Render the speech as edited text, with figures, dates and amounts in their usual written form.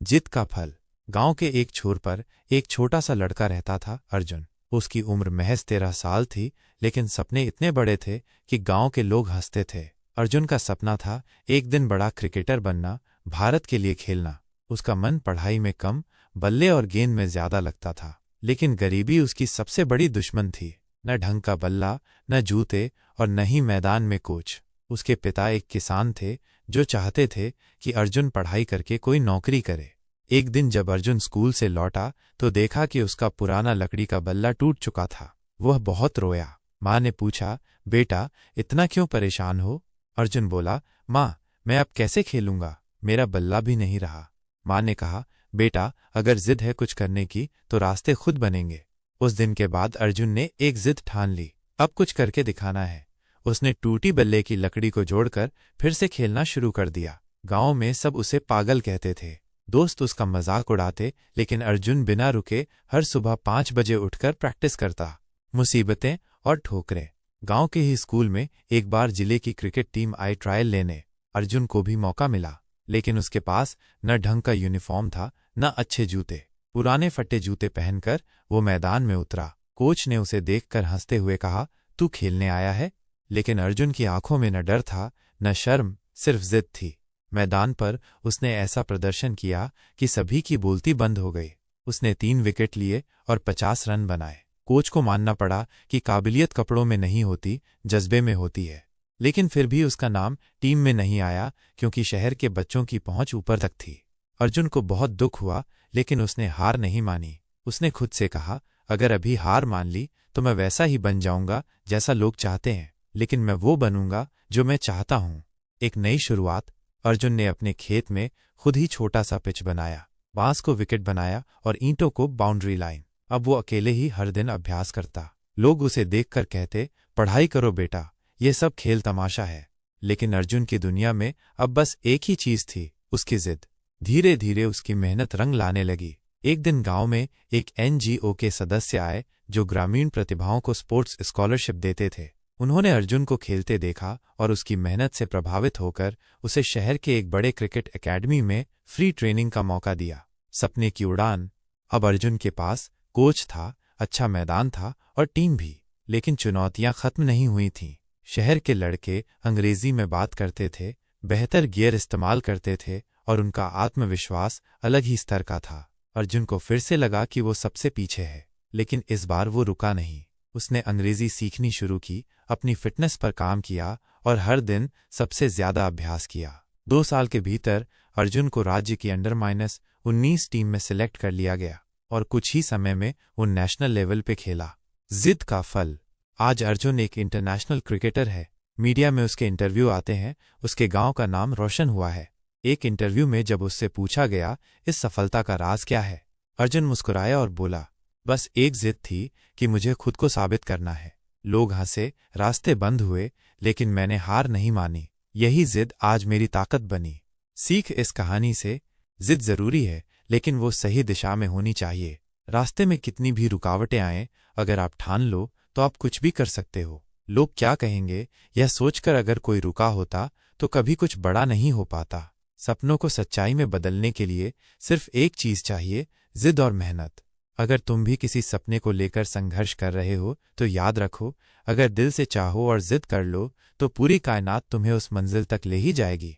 जिद का फल। गांव के एक छोर पर एक छोटा सा लड़का रहता था, अर्जुन। उसकी उम्र महज 13 साल थी, लेकिन सपने इतने बड़े थे कि गांव के लोग हंसते थे। अर्जुन का सपना था एक दिन बड़ा क्रिकेटर बनना, भारत के लिए खेलना। उसका मन पढ़ाई में कम, बल्ले और गेंद में ज्यादा लगता था। लेकिन गरीबी उसकी सबसे बड़ी दुश्मन थी। न ढंग का बल्ला, न जूते और न ही मैदान में कोच। उसके पिता एक किसान थे जो चाहते थे कि अर्जुन पढ़ाई करके कोई नौकरी करे। एक दिन जब अर्जुन स्कूल से लौटा तो देखा कि उसका पुराना लकड़ी का बल्ला टूट चुका था। वह बहुत रोया। माँ ने पूछा, बेटा इतना क्यों परेशान हो? अर्जुन बोला, माँ मैं अब कैसे खेलूंगा, मेरा बल्ला भी नहीं रहा। माँ ने कहा, बेटा अगर जिद है कुछ करने की तो रास्ते खुद बनेंगे। उस दिन के बाद अर्जुन ने एक जिद ठान ली, अब कुछ करके दिखाना है। उसने टूटी बल्ले की लकड़ी को जोड़कर फिर से खेलना शुरू कर दिया। गांव में सब उसे पागल कहते थे। दोस्त उसका मजाक उड़ाते, लेकिन अर्जुन बिना रुके हर सुबह 5 बजे उठकर प्रैक्टिस करता। मुसीबतें और ठोकरें। गांव के ही स्कूल में एक बार जिले की क्रिकेट टीम आई ट्रायल लेने। अर्जुन को भी मौका मिला, लेकिन उसके पास न ढंग का यूनिफॉर्म था, न अच्छे जूते। पुराने फटे जूते पहनकर वो मैदान में उतरा। कोच ने उसे देखकर हंसते हुए कहा, तू खेलने आया है? लेकिन अर्जुन की आंखों में न डर था, न शर्म, सिर्फ जिद थी। मैदान पर उसने ऐसा प्रदर्शन किया कि सभी की बोलती बंद हो गई। उसने 3 विकेट लिए और 50 रन बनाए। कोच को मानना पड़ा कि काबिलियत कपड़ों में नहीं होती, जज्बे में होती है। लेकिन फिर भी उसका नाम टीम में नहीं आया, क्योंकि शहर के बच्चों की पहुंच ऊपर तक थी। अर्जुन को बहुत दुख हुआ, लेकिन उसने हार नहीं मानी। उसने खुद से कहा, अगर अभी हार मान ली तो मैं वैसा ही बन जाऊंगा जैसा लोग चाहते हैं, लेकिन मैं वो बनूंगा जो मैं चाहता हूं। एक नई शुरुआत। अर्जुन ने अपने खेत में खुद ही छोटा सा पिच बनाया, बांस को विकेट बनाया और ईंटों को बाउंड्री लाइन। अब वो अकेले ही हर दिन अभ्यास करता। लोग उसे देखकर कहते, पढ़ाई करो बेटा, ये सब खेल तमाशा है। लेकिन अर्जुन की दुनिया में अब बस एक ही चीज थी, उसकी जिद। धीरे धीरे उसकी मेहनत रंग लाने लगी। एक दिन गांव में एक NGO के सदस्य आए जो ग्रामीण प्रतिभाओं को स्पोर्ट्स स्कॉलरशिप देते थे। उन्होंने अर्जुन को खेलते देखा और उसकी मेहनत से प्रभावित होकर उसे शहर के एक बड़े क्रिकेट एकेडमी में फ्री ट्रेनिंग का मौका दिया। सपने की उड़ान। अब अर्जुन के पास कोच था, अच्छा मैदान था और टीम भी। लेकिन चुनौतियां खत्म नहीं हुई थीं। शहर के लड़के अंग्रेजी में बात करते थे, बेहतर गियर इस्तेमाल करते थे और उनका आत्मविश्वास अलग ही स्तर का था। अर्जुन को फिर से लगा कि वो सबसे पीछे है, लेकिन इस बार वो रुका नहीं। उसने अंग्रेजी सीखनी शुरू की, अपनी फिटनेस पर काम किया और हर दिन सबसे ज्यादा अभ्यास किया। 2 साल के भीतर अर्जुन को राज्य की अंडर-19 टीम में सिलेक्ट कर लिया गया और कुछ ही समय में वो नेशनल लेवल पे खेला। जिद का फल। आज अर्जुन एक इंटरनेशनल क्रिकेटर है। मीडिया में उसके इंटरव्यू आते हैं, उसके गांव का नाम रोशन हुआ है। एक इंटरव्यू में जब उससे पूछा गया, इस सफलता का राज क्या है, अर्जुन मुस्कुराया और बोला, बस एक जिद थी कि मुझे खुद को साबित करना है। लोग हंसे, रास्ते बंद हुए, लेकिन मैंने हार नहीं मानी। यही जिद आज मेरी ताकत बनी। सीख इस कहानी से, जिद जरूरी है, लेकिन वो सही दिशा में होनी चाहिए। रास्ते में कितनी भी रुकावटें आएं, अगर आप ठान लो तो आप कुछ भी कर सकते हो। लोग क्या कहेंगे, यह सोचकर अगर कोई रुका होता तो कभी कुछ बड़ा नहीं हो पाता। सपनों को सच्चाई में बदलने के लिए सिर्फ एक चीज चाहिए, जिद और मेहनत। अगर तुम भी किसी सपने को लेकर संघर्ष कर रहे हो तो याद रखो, अगर दिल से चाहो और जिद कर लो तो पूरी कायनात तुम्हें उस मंजिल तक ले ही जाएगी।